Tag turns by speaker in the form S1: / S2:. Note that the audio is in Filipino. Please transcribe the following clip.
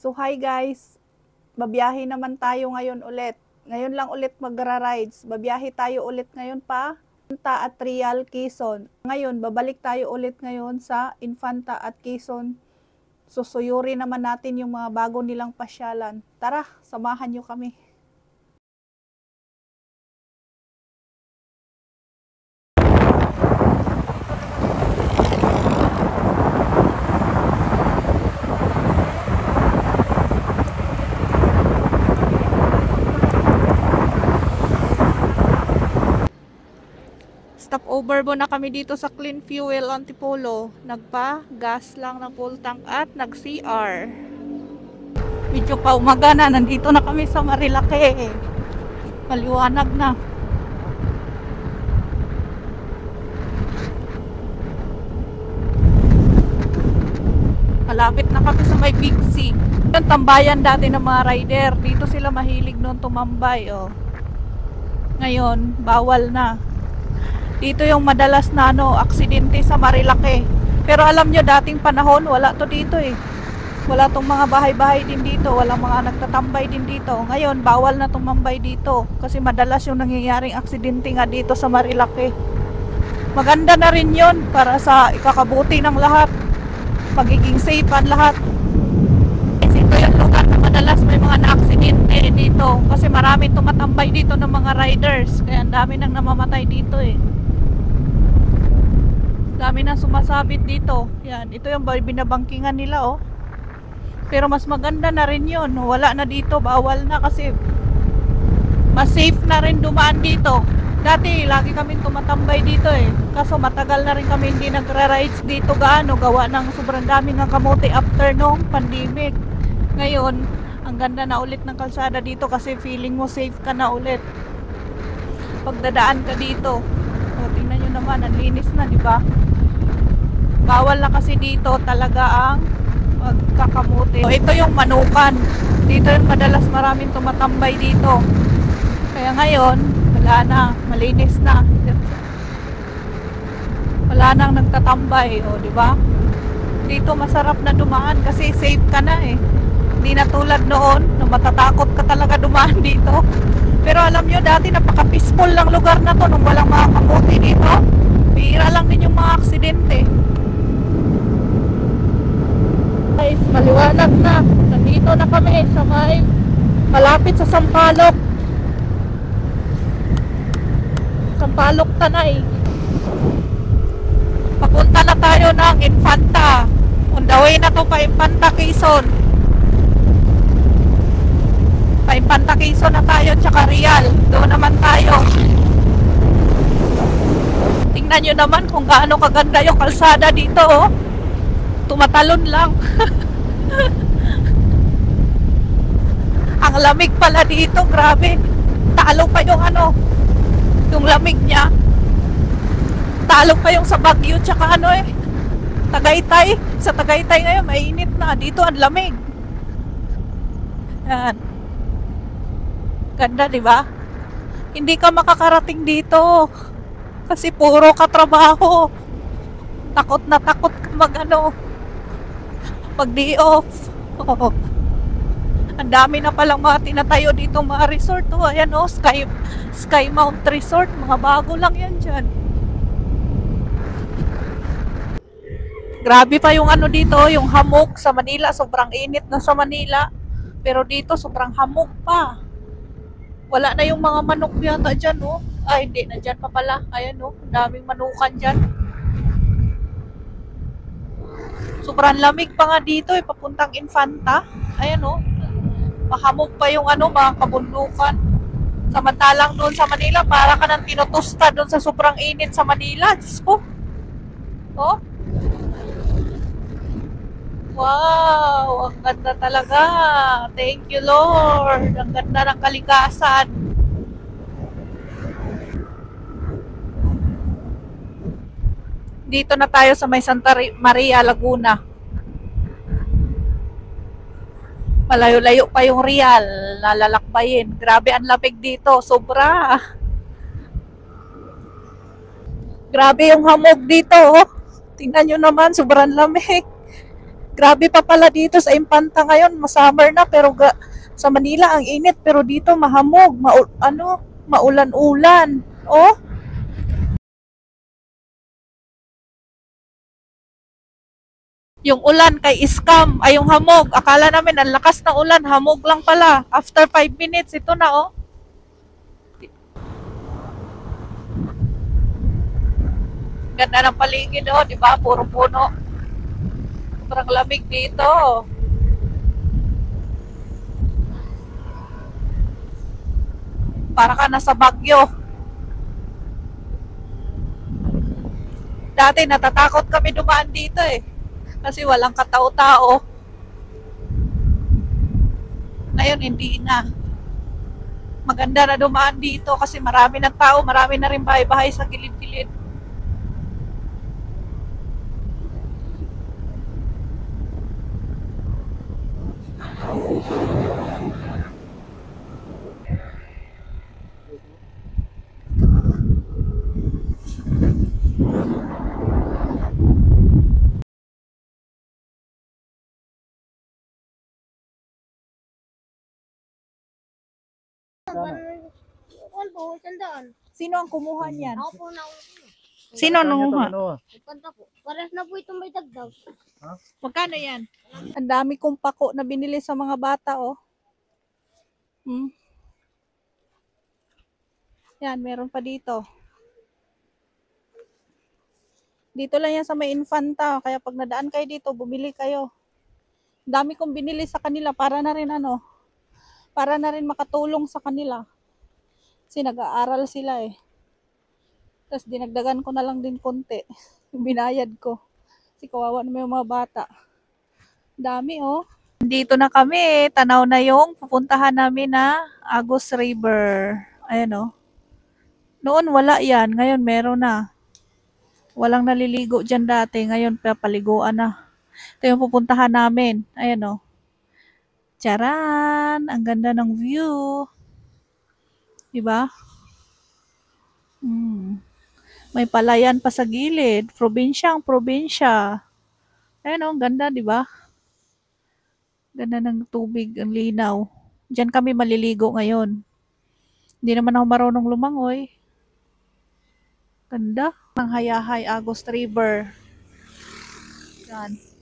S1: So hi guys, babiyahe naman tayo ngayon ulit. Ngayon lang ulit magra-rides. Babiyahe tayo ulit ngayon pa Infanta at Real, Quezon. Ngayon, babalik tayo ulit ngayon sa Infanta at Quezon. Susuyuri naman natin yung mga bago nilang pasyalan. Tara, samahan nyo kami. Stop over muna kami dito sa Clean Fuel Antipolo. Nagpa-gas lang ng full tank at nag-CR. Medyo pa umaga na. Nandito na kami sa Marilake. Maliwanag na. Malapit na kami sa may Big C. Yung tambayan dati ng mga rider. Dito sila mahilig noon tumambay. Oh. Ngayon, bawal na. Dito yung madalas na aksidente sa Marilake. Pero alam nyo, dating panahon, wala to dito eh. Wala tong mga bahay-bahay din dito. Walang mga nagtatambay din dito. Ngayon, bawal na tumambay dito. Kasi madalas yung nangyayaring aksidente nga dito sa Marilake. Maganda na rin yun para sa ikakabuti ng lahat. Magiging safe ang lahat. Kasi ito yung lugar na madalas may mga na-aksidente dito. Kasi marami tumatambay dito ng mga riders. Kaya ang dami nang namamatay dito eh. Dami na sumasabit dito. Yan, ito yung binabangkingan nila oh. Pero mas maganda na rin yun. Wala na dito, bawal na kasi mas safe na rin dumaan dito. Dati, lagi kami tumatambay dito eh. Kaso matagal na rin kami hindi nagra-rides dito gaano. Gawa ng sobrang daming ang kamote after nung pandemic. Ngayon, ang ganda na ulit ng kalsada dito kasi feeling mo safe ka na ulit. Pagdadaan ka dito. O, tingnan nyo naman, ang linis na, di ba? Bawal na kasi dito talaga ang magkakamote. So, ito yung Manukan. Dito yung madalas maraming tumatambay dito. Kaya ngayon, wala na. Malinis na. Wala nang nagtatambay. O, di ba? Dito masarap na dumaan kasi safe ka na eh. Hindi na tulad noon na matatakot ka talaga dumaan dito. Pero alam nyo, dati napaka-peaceful lang lugar na to nung walang mga kamote dito. Bihira lang din yung mga aksidente. Guys, maliwanag na. Nandito na kami sa may malapit sa Sampaloc. Sampaloc, Tanay. Papunta na tayo ng Infanta. On the way na to pa Infanta, Quezon. Pa Infanta, Quezon na tayo, tsaka Real. Doon naman tayo. Tingnan nyo naman kung gaano kaganda yung kalsada dito oh. Tumatalon lang. Ang lamig pala dito, grabe. Talo pa yung yung lamig niya. Talo pa yung sa Baguio tsaka Tagaytay. Sa Tagaytay ngayon mainit na. Dito ang lamig. Yan. Ganda, di ba? Hindi ka makakarating dito kasi puro katrabaho. Takot na takot ka pag day off. Oh. Ang dami na palang mga tinatayo dito mga resort. Oh, ayan oh, Sky Mount Resort. Mga bago lang yan dyan. Grabe pa yung dito, yung hamog sa Manila. Sobrang init na sa Manila. Pero dito sobrang hamog pa. Wala na yung mga manok yata dyan oh. Ay hindi, na dyan pa pala. Ayan oh, daming manukan dyan. Sobrang lamig pa nga dito eh, papuntang Infanta. Ayan oh. Mahamog pa yung mga kabundukan. Samantalang doon sa Manila, para ka nang tinutusta doon sa sobrang init sa Manila. Diyos ko. Oh. Wow, ang ganda talaga. Thank you Lord. Ang ganda ng kalikasan. Dito na tayo sa may Santa Maria, Laguna. Malayo-layo pa yung Real. Nalalakbayin. Grabe ang lamig dito. Sobra. Grabe yung hamog dito. Oh. Tingnan nyo naman. Sobrang lamig. Grabe pa pala dito sa Impanta ngayon, summer na pero sa Manila ang init pero dito mahamog, maulan-ulan. Oh, yung ulan kay scam, ay yung hamog. Akala namin ang lakas ng ulan, hamog lang pala. After 5 minutes, ito na oh. Ganda ng paligid oh, di ba? Puro puno. Sobrang lamig dito. Para ka nasa Baguio. Dati natatakot kami dumaan dito eh. Kasi walang katao-tao. Ngayon hindi na. Maganda na dumaan dito kasi marami ng tao, marami na rin bahay-bahay sa gilid-gilid.
S2: Kuwan po, sandaan.
S1: Sino ang kumuha niyan?
S2: Ako po na
S1: Sino ang nanguha?
S2: kanta po. Pares na po itong may dagdag.
S1: Magkano yan? Ang dami kong pako na binili sa mga bata, oh. Hmm. Yan, meron pa dito. Dito lang yan sa may Infanta. Kaya pag nadaan kayo dito, bumili kayo. Dami kong binili sa kanila para na rin para na rin makatulong sa kanila. Kasi nag-aaral sila eh. Tapos dinagdagan ko na lang din konti. Yung binayad ko. Kasi kawawa naman yung mga bata. Dami oh. Dito na kami. Tanaw na yung pupuntahan namin na Agus River. Ayan oh. Noon wala yan. Ngayon meron na. Walang naliligo dyan dati. Ngayon papaliguan na. Ito yung pupuntahan namin. Ayan oh. Charan! Ang ganda ng view. Diba? May palayan pa sa gilid. Probinsyang probinsya. Ayan oh, ang ganda, diba? Ganda ng tubig, ang linaw. Diyan kami maliligo ngayon. Hindi naman ako marunong lumangoy. Ganda. Ang Hayahay Agos River. Yan.